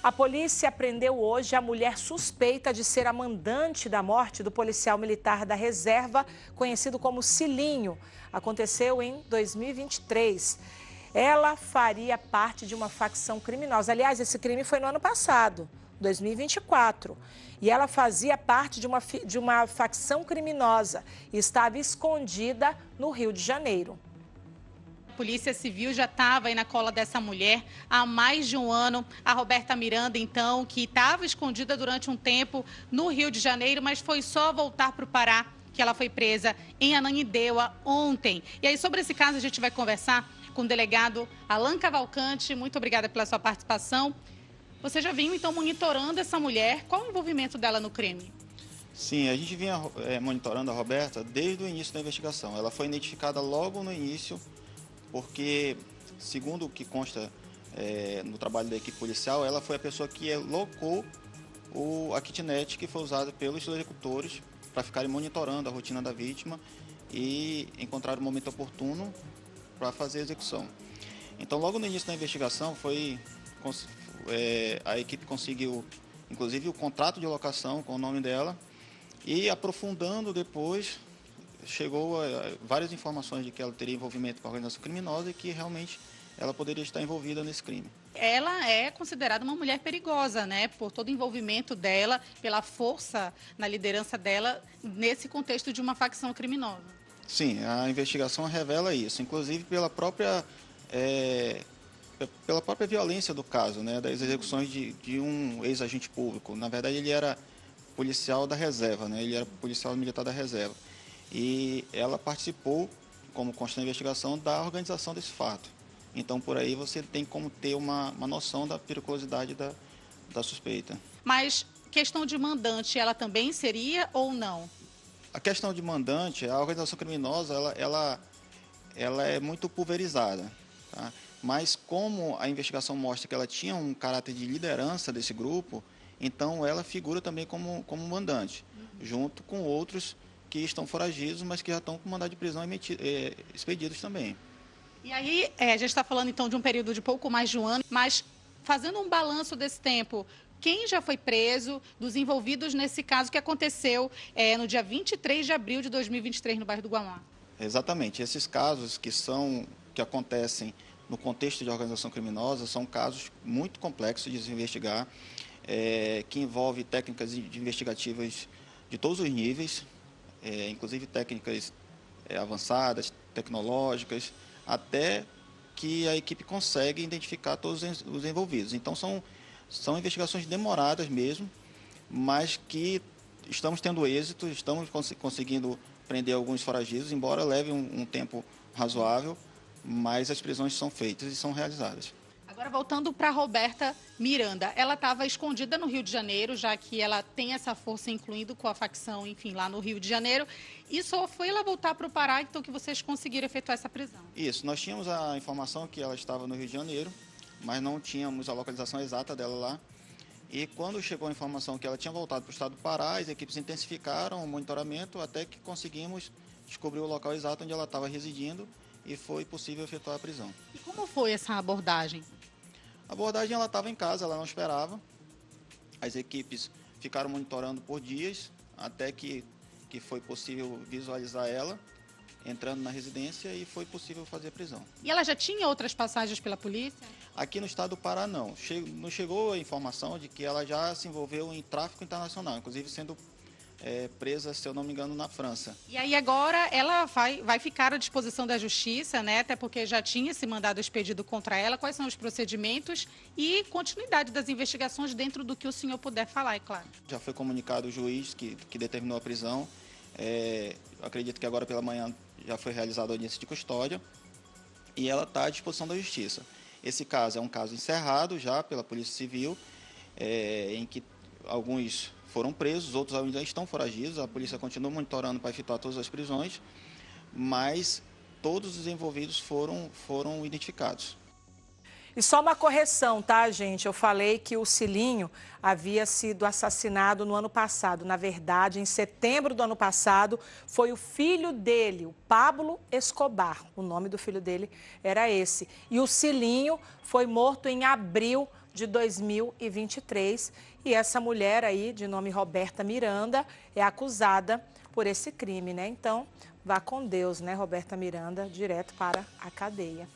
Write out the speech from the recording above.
A polícia prendeu hoje a mulher suspeita de ser a mandante da morte do policial militar da reserva, conhecido como Cilinho. Aconteceu em 2023. Ela faria parte de uma facção criminosa. Aliás, esse crime foi no ano passado, 2024. E ela fazia parte de uma facção criminosa e estava escondida no Rio de Janeiro. A Polícia Civil já estava aí na cola dessa mulher há mais de um ano. A Roberta Miranda, então, que estava escondida durante um tempo no Rio de Janeiro, mas foi só voltar para o Pará que ela foi presa em Ananindeua ontem. E aí, sobre esse caso, a gente vai conversar com o delegado Alan Cavalcante. Muito obrigada pela sua participação. Você já vinha, então, monitorando essa mulher. Qual o envolvimento dela no crime? Sim, a gente vinha monitorando a Roberta desde o início da investigação. Ela foi identificada logo no início, porque, segundo o que consta no trabalho da equipe policial, ela foi a pessoa que locou a kitnet que foi usada pelos executores para ficarem monitorando a rotina da vítima e encontrar o momento oportuno para fazer a execução. Então, logo no início da investigação, a equipe conseguiu, inclusive, o contrato de locação com o nome dela e, aprofundando depois, chegou a várias informações de que ela teria envolvimento com a organização criminosa e que realmente ela poderia estar envolvida nesse crime. Ela é considerada uma mulher perigosa, né? Por todo o envolvimento dela, pela força na liderança dela nesse contexto de uma facção criminosa. Sim, a investigação revela isso, inclusive pela própria violência do caso, né? Das execuções de um ex-agente público. Na verdade, ele era policial da reserva, né? Ele era policial militar da reserva. E ela participou, como consta na investigação, da organização desse fato. Então, por aí você tem como ter uma noção da periculosidade da suspeita. Mas questão de mandante, ela também seria ou não? A questão de mandante, a organização criminosa, ela é muito pulverizada, tá? Mas como a investigação mostra que ela tinha um caráter de liderança desse grupo, então ela figura também como mandante, junto com outros que estão foragidos, mas que já estão com mandado de prisão expedidos também. E aí, a gente está falando então de um período de pouco mais de um ano, mas fazendo um balanço desse tempo, quem já foi preso dos envolvidos nesse caso que aconteceu no dia 23 de abril de 2023 no bairro do Guamá? Exatamente. Esses casos que acontecem no contexto de organização criminosa são casos muito complexos de se investigar, que envolvem técnicas investigativas de todos os níveis, inclusive técnicas avançadas, tecnológicas, até que a equipe consegue identificar todos os envolvidos. Então, são investigações demoradas mesmo, mas que estamos tendo êxito, estamos conseguindo prender alguns foragidos, embora leve um tempo razoável, mas as prisões são feitas e são realizadas. Agora, voltando para a Roberta Miranda, ela estava escondida no Rio de Janeiro, já que ela tem essa força, incluindo com a facção, enfim, lá no Rio de Janeiro. E só foi ela voltar para o Pará, então, que vocês conseguiram efetuar essa prisão? Isso, nós tínhamos a informação que ela estava no Rio de Janeiro, mas não tínhamos a localização exata dela lá. E quando chegou a informação que ela tinha voltado para o estado do Pará, as equipes intensificaram o monitoramento até que conseguimos descobrir o local exato onde ela estava residindo e foi possível efetuar a prisão. E como foi essa abordagem? A abordagem, ela estava em casa, ela não esperava. As equipes ficaram monitorando por dias, até que foi possível visualizar ela entrando na residência e foi possível fazer a prisão. E ela já tinha outras passagens pela polícia? Aqui no estado do Pará, não. Não chegou a informação de que ela já se envolveu em tráfico internacional, inclusive sendo presa, se eu não me engano, na França. E aí agora ela vai ficar à disposição da justiça, né? Até porque já tinha esse mandado expedido contra ela. Quais são os procedimentos e continuidade das investigações dentro do que o senhor puder falar, é claro. Já foi comunicado o juiz que determinou a prisão. Acredito que agora pela manhã já foi realizada a audiência de custódia e ela está à disposição da justiça. Esse caso é um caso encerrado já pela Polícia Civil, em que alguns foram presos, outros ainda estão foragidos. A polícia continua monitorando para efetuar todas as prisões, mas todos os envolvidos foram identificados. E só uma correção, tá, gente? Eu falei que o Cilinho havia sido assassinado no ano passado. Na verdade, em setembro do ano passado, foi o filho dele, o Pablo Escobar. O nome do filho dele era esse. E o Cilinho foi morto em abril de 2023. E essa mulher aí, de nome Roberta Miranda, é acusada por esse crime, né? Então, vá com Deus, né, Roberta Miranda, direto para a cadeia.